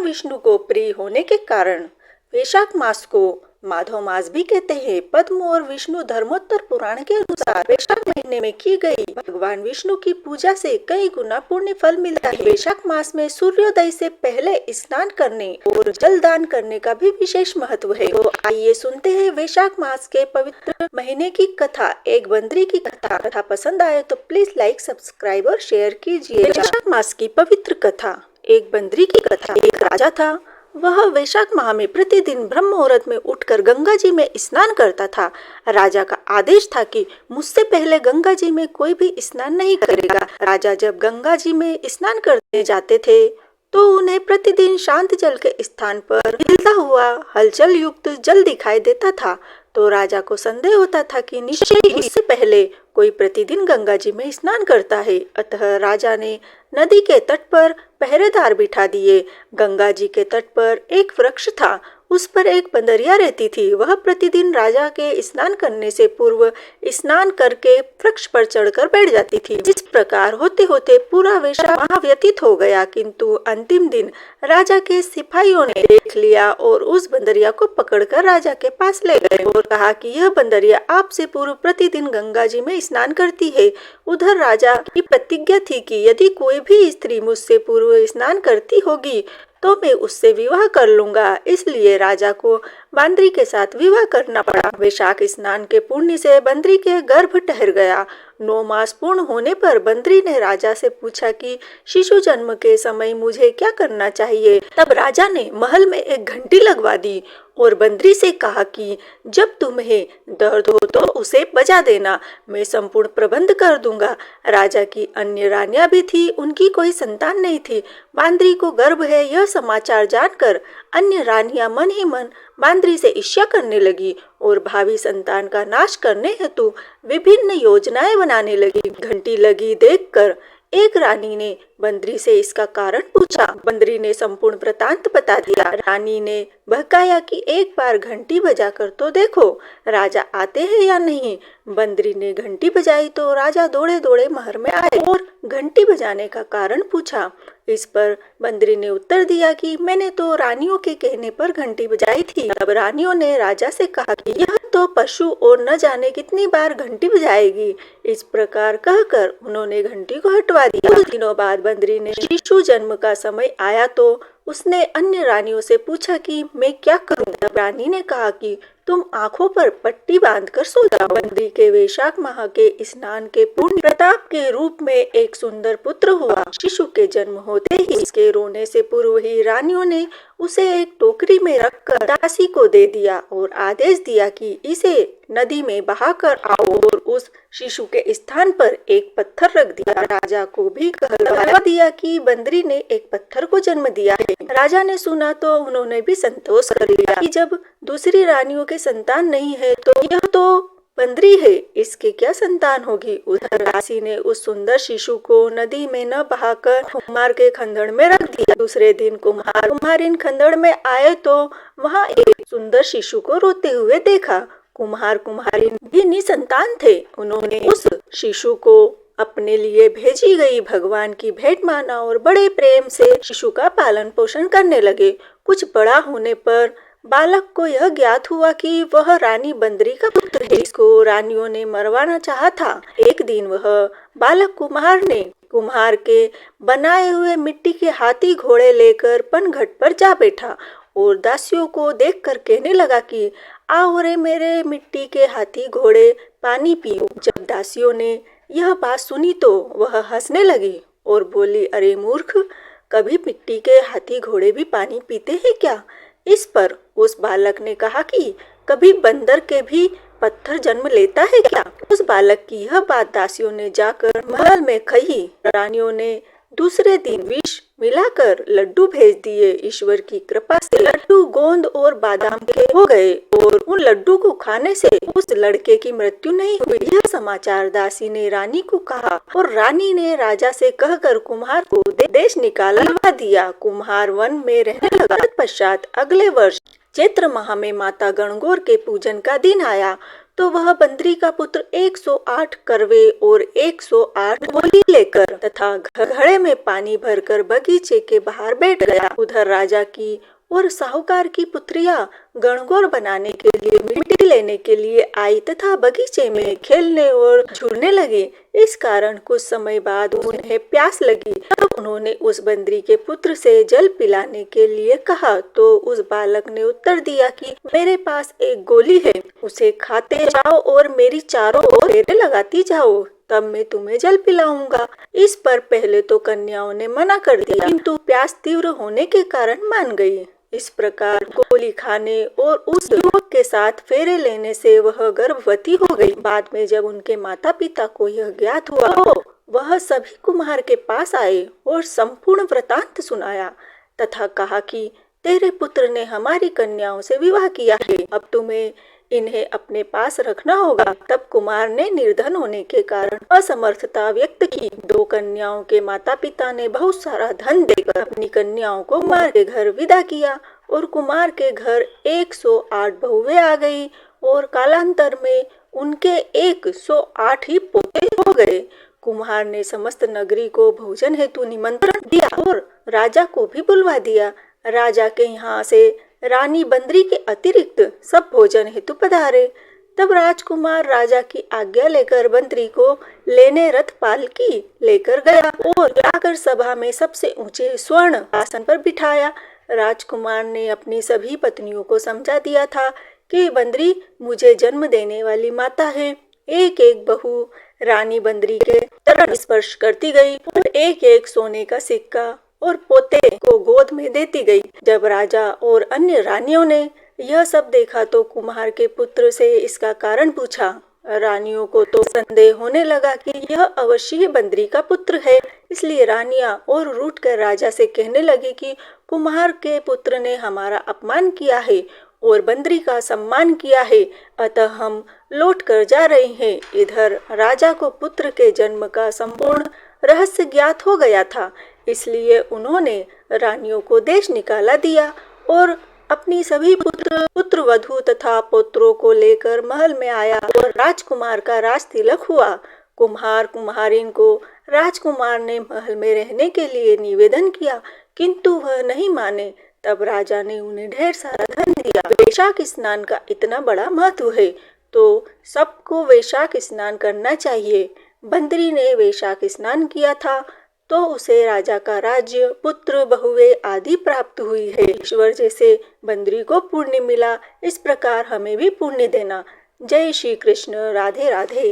विष्णु को प्रिय होने के कारण वैशाख मास को माधव मास भी कहते हैं। पद्म और विष्णु धर्मोत्तर पुराण के अनुसार वैशाख महीने में की गई भगवान विष्णु की पूजा से कई गुना पुण्य फल मिलता है। वैशाख मास में सूर्योदय से पहले स्नान करने और जल दान करने का भी विशेष महत्व है। तो आइए सुनते हैं वैशाख मास के पवित्र महीने की कथा, एक बंदरी की कथा। कथा पसंद आए तो प्लीज लाइक, सब्सक्राइब और शेयर कीजिए। वैशाख मास की पवित्र कथा, एक बंदरी की कथा। एक राजा था, वह वैशाख माह में प्रतिदिन ब्रह्म मुहूर्त में उठकर गंगा जी में स्नान करता था। राजा का आदेश था कि मुझसे पहले गंगा जी में कोई भी स्नान नहीं करेगा। राजा जब गंगा जी में स्नान करने जाते थे तो उन्हें प्रतिदिन शांत जल के स्थान पर हिलता हुआ हलचल युक्त जल दिखाई देता था। तो राजा को संदेह होता था कि निश्चय ही इससे पहले कोई प्रतिदिन गंगा जी में स्नान करता है। अतः राजा ने नदी के तट पर पहरेदार बिठा दिए। गंगा जी के तट पर एक वृक्ष था, उस पर एक बंदरिया रहती थी। वह प्रतिदिन राजा के स्नान करने से पूर्व स्नान करके वृक्ष पर चढ़कर बैठ जाती थी। जिस प्रकार होते होते पूरा वैशाख माह व्यतीत हो गया, किंतु अंतिम दिन राजा के सिपाहियों ने देख लिया और उस बंदरिया को पकड़कर राजा के पास ले गए और कहा कि यह बंदरिया आपसे पूर्व प्रतिदिन गंगा जी में स्नान करती है। उधर राजा की प्रतिज्ञा थी कि यदि कोई भी स्त्री मुझसे पूर्व स्नान करती होगी तो मैं उससे विवाह कर लूंगा। इसलिए राजा को बंदरी के साथ विवाह करना पड़ा। वैशाख स्नान के पुण्य से बंदरी के गर्भ ठहर गया। 9 मास पूर्ण होने पर बंदरी ने राजा से पूछा कि शिशु जन्म के समय मुझे क्या करना चाहिए। तब राजा ने महल में एक घंटी लगवा दी और बंदरी से कहा कि जब तुम्हें दर्द हो तो उसे बजा देना, मैं संपूर्ण प्रबंध कर दूंगा। राजा की अन्य रानियां भी थी, उनकी कोई संतान नहीं थी। बंदरी को गर्भ है यह समाचार जानकर अन्य रानियां मन ही मन बंदरी से ईर्ष्या करने लगी और भावी संतान का नाश करने हेतु विभिन्न योजनाएं बनाने लगी। घंटी लगी देखकर एक रानी ने बंदरी से इसका कारण पूछा। बंदरी ने संपूर्ण वृतांत बता दिया। रानी ने बहकाया कि एक बार घंटी बजाकर तो देखो राजा आते हैं या नहीं। बंदरी ने घंटी बजाई तो राजा दौड़े दौड़े महल में आए और घंटी बजाने का कारण पूछा। इस पर बंदरी ने उत्तर दिया कि मैंने तो रानियों के कहने पर घंटी बजाई थी। तब रानियों ने राजा से कहा कि यह तो पशु और न जाने कितनी बार घंटी बजाएगी। इस प्रकार कहकर उन्होंने घंटी को हटवा दिया। कुछ दिनों बाद बंदरी ने शिशु जन्म का समय आया तो उसने अन्य रानियों से पूछा कि मैं क्या करूं। तब रानी ने कहा कि तुम आंखों पर पट्टी बांधकर सो जाओ। बंदरी के वैशाख माह के स्नान के पुण्य प्रताप के रूप में एक सुंदर पुत्र हुआ। शिशु के जन्म होते ही इसके रोने से पूर्व ही रानियों ने उसे एक टोकरी में रखकर दासी को दे दिया और आदेश दिया कि इसे नदी में बहाकर आओ और उस शिशु के स्थान पर एक पत्थर रख दिया। राजा को भी कहलवा दिया कि बंदरी ने एक पत्थर को जन्म दिया है। राजा ने सुना तो उन्होंने भी संतोष कर लिया कि जब दूसरी रानियों के संतान नहीं है तो यह तो बंदरी है, इसके क्या संतान होगी। उधर दासी ने उस सुंदर शिशु को नदी में न बहाकर कुम्हार के खंदड़ में रख दिया। दूसरे दिन कुम्हारिन खंदड़ में आए तो वहाँ एक सुंदर शिशु को रोते हुए देखा। कुम्हारिन भी निसंतान थे। उन्होंने उस शिशु को अपने लिए भेजी गई भगवान की भेंट माना और बड़े प्रेम से शिशु का पालन पोषण करने लगे। कुछ बड़ा होने पर बालक को यह ज्ञात हुआ कि वह रानी बंदरी का पुत्र है। इसको रानियों ने मरवाना चाहा था। एक दिन वह बालक कुम्हार के बनाए हुए मिट्टी के हाथी घोड़े लेकर पनघट पर जा बैठा और दासियों को देखकर कहने लगा कि आओ रे मेरे मिट्टी के हाथी घोड़े पानी पियो। जब दासियों ने यह बात सुनी तो वह हंसने लगी और बोली, अरे मूर्ख, कभी मिट्टी के हाथी घोड़े भी पानी पीते हैं क्या। इस पर उस बालक ने कहा कि कभी बंदर के भी पत्थर जन्म लेता है क्या। उस बालक की यह बात दासियों ने जाकर महल में कही। रानियों ने दूसरे दिन विष मिलाकर लड्डू भेज दिए। ईश्वर की कृपा से लड्डू गोंद और बादाम के हो गए और उन लड्डू को खाने से उस लड़के की मृत्यु नहीं हुई। यह समाचार दासी ने रानी को कहा और रानी ने राजा से कहकर कुम्हार को देश निकालवा दिया। कुम्हार वन में रहने लगा। तत्पश्चात अगले वर्ष चैत्र माह में माता गणगौर के पूजन का दिन आया तो वह बंदरी का पुत्र 108 करवे और 108 गोली लेकर तथा घड़े में पानी भरकर बगीचे के बाहर बैठ गया। उधर राजा की और साहूकार की पुत्रियां गणगौर बनाने के लिए मिट्टी लेने के लिए आई तथा बगीचे में खेलने और झूलने लगी। इस कारण कुछ समय बाद उन्हें प्यास लगी। तब उन्होंने उस बंदरी के पुत्र से जल पिलाने के लिए कहा तो उस बालक ने उत्तर दिया कि मेरे पास एक गोली है, उसे खाते जाओ और मेरी चारों ओर फेरे लगाती जाओ, तब मैं तुम्हें जल पिलाऊंगा। इस पर पहले तो कन्याओं ने मना कर दिया, किंतु प्यास तीव्र होने के कारण मान गई। इस प्रकार गोली खाने और उस युवक के साथ फेरे लेने से वह गर्भवती हो गई। बाद में जब उनके माता पिता को यह ज्ञात हुआ तो वह सभी कुम्हार के पास आए और संपूर्ण वृतांत सुनाया तथा कहा कि तेरे पुत्र ने हमारी कन्याओं से विवाह किया है, अब तुम्हें इन्हें अपने पास रखना होगा। तब कुमार ने निर्धन होने के कारण असमर्थता व्यक्त की। दो कन्याओं के माता पिता ने बहुत सारा धन देकर अपनी कन्याओं को कुमार के घर विदा किया और कुमार के घर 108 बहुएं आ गई और कालांतर में उनके 108 ही पोते हो गए। कुम्हार ने समस्त नगरी को भोजन हेतु निमंत्रण दिया और राजा को भी बुलवा दिया। राजा के यहाँ से रानी बंदरी के अतिरिक्त सब भोजन हेतु पधारे। तब राजकुमार राजा की आज्ञा लेकर बंदरी को लेने रथ पालकी लेकर गया और लाकर सभा में सबसे ऊंचे स्वर्ण आसन पर बिठाया। राजकुमार ने अपनी सभी पत्नियों को समझा दिया था कि बंदरी मुझे जन्म देने वाली माता है। एक एक बहू रानी बंदरी के चरण स्पर्श करती गई और एक एक सोने का सिक्का और पोते को गोद में देती गई। जब राजा और अन्य रानियों ने यह सब देखा तो कुम्हार के पुत्र से इसका कारण पूछा। रानियों को तो संदेह होने लगा कि यह अवश्य ही बंदरी का पुत्र है, इसलिए रानियां और रूठ कर राजा से कहने लगी कि कुम्हार के पुत्र ने हमारा अपमान किया है और बंदरी का सम्मान किया है, अतः हम लौट कर जा रहे हैं। इधर राजा को पुत्र के जन्म का संपूर्ण रहस्य ज्ञात हो गया था, इसलिए उन्होंने रानियों को देश निकाला दिया और अपनी सभी पुत्र वधू तथा पुत्रों को लेकर महल में आया और राजकुमार का राज तिलक हुआ। कुम्हार कुम्हारिन को राजकुमार ने महल में रहने के लिए निवेदन किया, किंतु वह नहीं माने। तब राजा ने उन्हें ढेर सारा धन दिया। वैशाख स्नान का इतना बड़ा महत्व है तो सबको वैशाख स्नान करना चाहिए। बंदरी ने वैशाख स्नान किया था तो उसे राजा का राज्य, पुत्र, बहुएं आदि प्राप्त हुई है। ईश्वर जैसे बंदरी को पुण्य मिला, इस प्रकार हमें भी पुण्य देना। जय श्री कृष्ण। राधे राधे।